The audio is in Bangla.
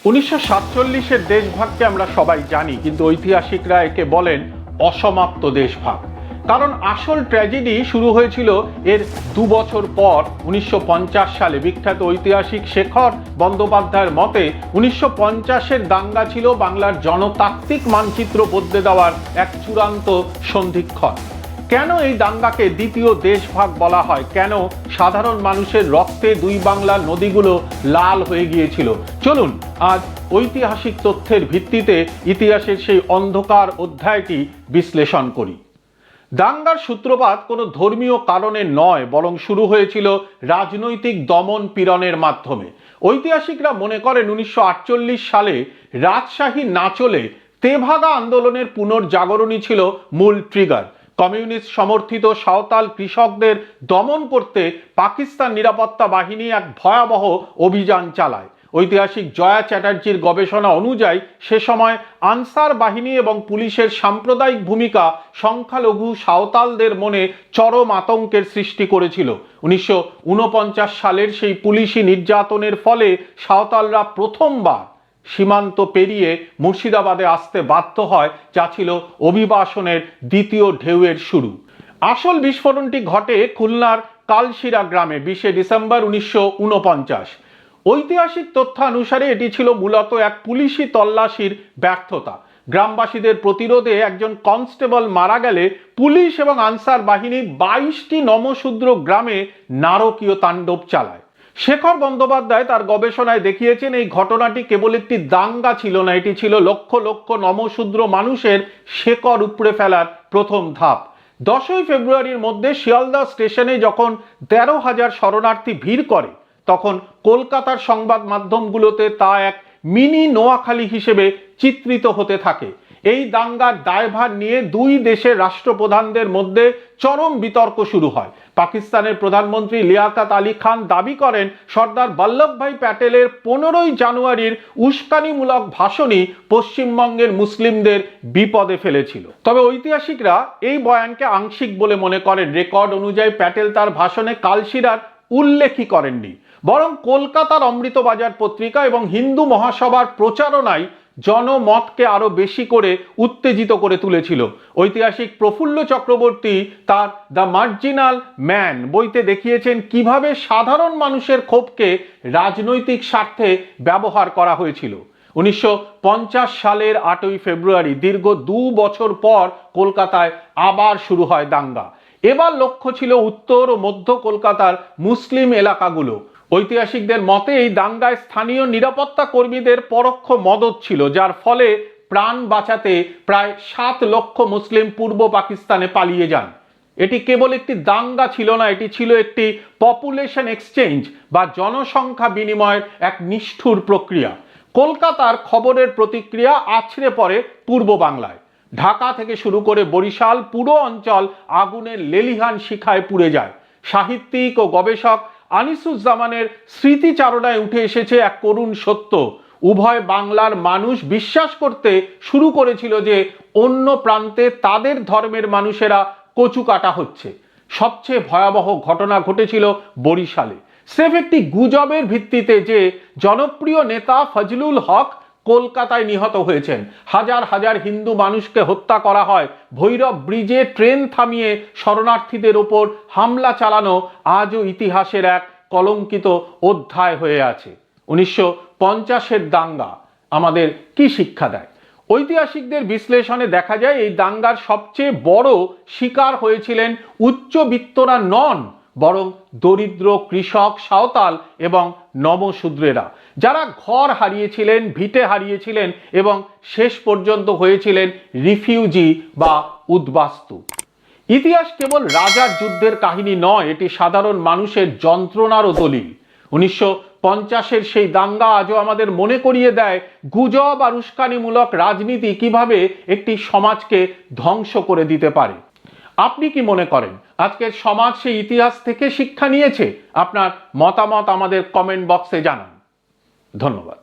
1947-এর দেশভাগকে আমরা সবাই জানি, কিন্তু ঐতিহাসিকরা একে বলেন অসমাপ্ত দেশভাগ। কারণ আসল ট্র্যাজেডি শুরু হয়েছিল এর 2 বছর পর 1950 সালে। বিখ্যাত ঐতিহাসিক শেখর বন্দ্যোপাধ্যায়ের মতে 1950-এর দাঙ্গা ছিল বাংলার জনতাত্ত্বিক মানচিত্র বদলে দেওয়ার এক চূড়ান্ত সন্ধিক্ষণ। কেন এই দাঙ্গাকে দ্বিতীয় দেশভাগ বলা হয়? কেন সাধারণ মানুষের রক্তে দুই বাংলার নদীগুলো লাল হয়ে গিয়েছিল? চলুন আজ ঐতিহাসিক তথ্যের ভিত্তিতে ইতিহাসের সেই অন্ধকার অধ্যায়টি বিশ্লেষণ করি। দাঙ্গার সূত্রপাত কোনো ধর্মীয় কারণে নয়, বরং শুরু হয়েছিল রাজনৈতিক দমন পীড়নের মাধ্যমে। ঐতিহাসিকরা মনে করেন 1948 সালে রাজশাহী নাচলে তেভাগা আন্দোলনের পুনর্জাগরণই ছিল মূল ট্রিগার। কমিউনিস্ট সমর্থিত সাঁওতাল কৃষকদের দমন করতে পাকিস্তান নিরাপত্তা বাহিনী এক ভয়াবহ অভিযান চালায়। ঐতিহাসিক জয়া চ্যাটার্জির গবেষণা অনুযায়ী সে সময় আনসার বাহিনী এবং পুলিশের সাম্প্রদায়িক ভূমিকা সংখ্যালঘু সাঁওতালদের মনে চরম আতঙ্কের সৃষ্টি করেছিল। 1949 সালের সেই পুলিশি নির্যাতনের ফলে সাঁওতালরা প্রথমবার সীমান্ত পেরিয়ে মুর্শিদাবাদে আসতে বাধ্য হয়, যা ছিল অভিবাসনের দ্বিতীয় ঢেউয়ের শুরু। আসল বিস্ফোরণটি ঘটে খুলনার কালশিরা গ্রামে 20 ডিসেম্বর 1949। ঐতিহাসিক তথ্যানুসারে এটি ছিল মূলত এক পুলিশি তল্লাশির ব্যর্থতা। গ্রামবাসীদের প্রতিরোধে একজন কনস্টেবল মারা গেলে পুলিশ এবং আনসার বাহিনী 22টি নমশূদ্র গ্রামে নারকীয় তাণ্ডব চালায়। শেখর বন্দ্যোপাধ্যায় তার গবেষণায় দেখিয়েছেন এই ঘটনাটি কেবল একটি দাঙ্গা ছিল না, এটি ছিল লক্ষ লক্ষ নমশূদ্র মানুষের শেকড় উপড়ে ফেলার প্রথম ধাপ। 10ই ফেব্রুয়ারির মধ্যে শিয়ালদা স্টেশনে যখন 13,000 শরণার্থী ভিড় করে, তখন কলকাতার সংবাদ মাধ্যমগুলোতে তা এক মিনি নোয়াখালী হিসেবে চিত্রিত হতে থাকে। এই দাঙ্গার দায়ভার নিয়ে দুই দেশের রাষ্ট্রপ্রধানদের মধ্যে চরম বিতর্ক শুরু হয়। পাকিস্তানের প্রধানমন্ত্রী লিয়াকত আলী খান দাবি করেন সর্দার বল্লভভাই প্যাটেলের 15ই জানুয়ারির উস্কানিমূলক ভাষণই পশ্চিমবঙ্গের মুসলিমদের বিপদে ফেলেছিল। তবে ঐতিহাসিকরা এই বয়ানকে আংশিক বলে মনে করেন। রেকর্ড অনুযায়ী প্যাটেল তার ভাষণে কালশিরার উল্লেখই করেননি, বরং কলকাতার অমৃতবাজার পত্রিকা এবং হিন্দু মহাসভার প্রচারণায় জনমতকে আরো বেশি করে উত্তেজিত করে তুলেছিল। ঐতিহাসিক প্রফুল্ল চক্রবর্তী তার দ্য মার্জিনাল ম্যান বইতে দেখিয়েছেন কিভাবে সাধারণ মানুষের ক্ষোভকে রাজনৈতিক স্বার্থে ব্যবহার করা হয়েছিল। 1950 সালের 8ই ফেব্রুয়ারি, দীর্ঘ 2 বছর পর কলকাতায় আবার শুরু হয় দাঙ্গা। এবার লক্ষ্য ছিল উত্তর ও মধ্য কলকাতার মুসলিম এলাকাগুলো। ঐতিহাসিকদের মতে এই দাঙ্গায় স্থানীয় নিরাপত্তা কর্মীদের পরোক্ষ মদত ছিল, যার ফলে প্রাণ বাঁচাতে প্রায় 7 লক্ষ মুসলিম পূর্ব পাকিস্তানে পালিয়ে যান। এটি কেবল একটি দাঙ্গা ছিল না, এটি ছিল একটি পপুলেশন এক্সচেঞ্জ বা জনসংখ্যা বিনিময়ের এক নিষ্ঠুর প্রক্রিয়া। কলকাতার খবরের প্রতিক্রিয়া আছড়ে পড়ে পূর্ব বাংলায়। ঢাকা থেকে শুরু করে বরিশাল পুরো অঞ্চল আগুনের লেলিহান শিখায় পুড়ে যায়। সাহিত্যিক ও গবেষক আনিসুজ্জামানের স্মৃতিচারণায় উঠে এসেছে এক করুণ সত্য। উভয় বাংলার মানুষ বিশ্বাস করতে শুরু করেছিল যে অন্য প্রান্তে তাদের ধর্মের মানুষেরা কচু কাটা হচ্ছে। সবচেয়ে ভয়াবহ ঘটনা ঘটেছিল বরিশালে। স্রেফ একটি গুজবের ভিত্তিতে যে জনপ্রিয় নেতা ফজলুল হক কলকাতায় নিহত হয়েছেন। হাজার হাজার হিন্দু মানুষকে হত্যা করা হয়। ভৈরব ব্রিজে ট্রেন থামিয়ে শরণার্থীদের ওপর হামলা চালানো আজও ইতিহাসের এক কলঙ্কিত অধ্যায় হয়ে আছে। 1950-এর দাঙ্গা আমাদের কি শিক্ষা দেয়? ঐতিহাসিকদের বিশ্লেষণে দেখা যায় এই দাঙ্গার সবচেয়ে বড় শিকার হয়েছিলেন উচ্চবিত্তরা নন, বরং দরিদ্র কৃষক, সাঁওতাল এবং নমশূদ্রেরা, যারা ঘর হারিয়েছিলেন, ভিটে হারিয়েছিলেন এবং শেষ পর্যন্ত হয়েছিলেন রিফিউজি বা উদ্বাস্তু। ইতিহাস কেবল রাজার যুদ্ধের কাহিনী নয়, এটি সাধারণ মানুষের যন্ত্রণারও দলিল। 1950-এর সেই দাঙ্গা আজও আমাদের মনে করিয়ে দেয় গুজব আর উস্কানিমূলক রাজনীতি কিভাবে একটি সমাজকে ধ্বংস করে দিতে পারে। আপনি কি মনে করেন আজকের সমাজ সেই ইতিহাস থেকে শিক্ষা নিয়েছে? আপনার মতামত আমাদের কমেন্ট বক্সে জানান। ধন্যবাদ।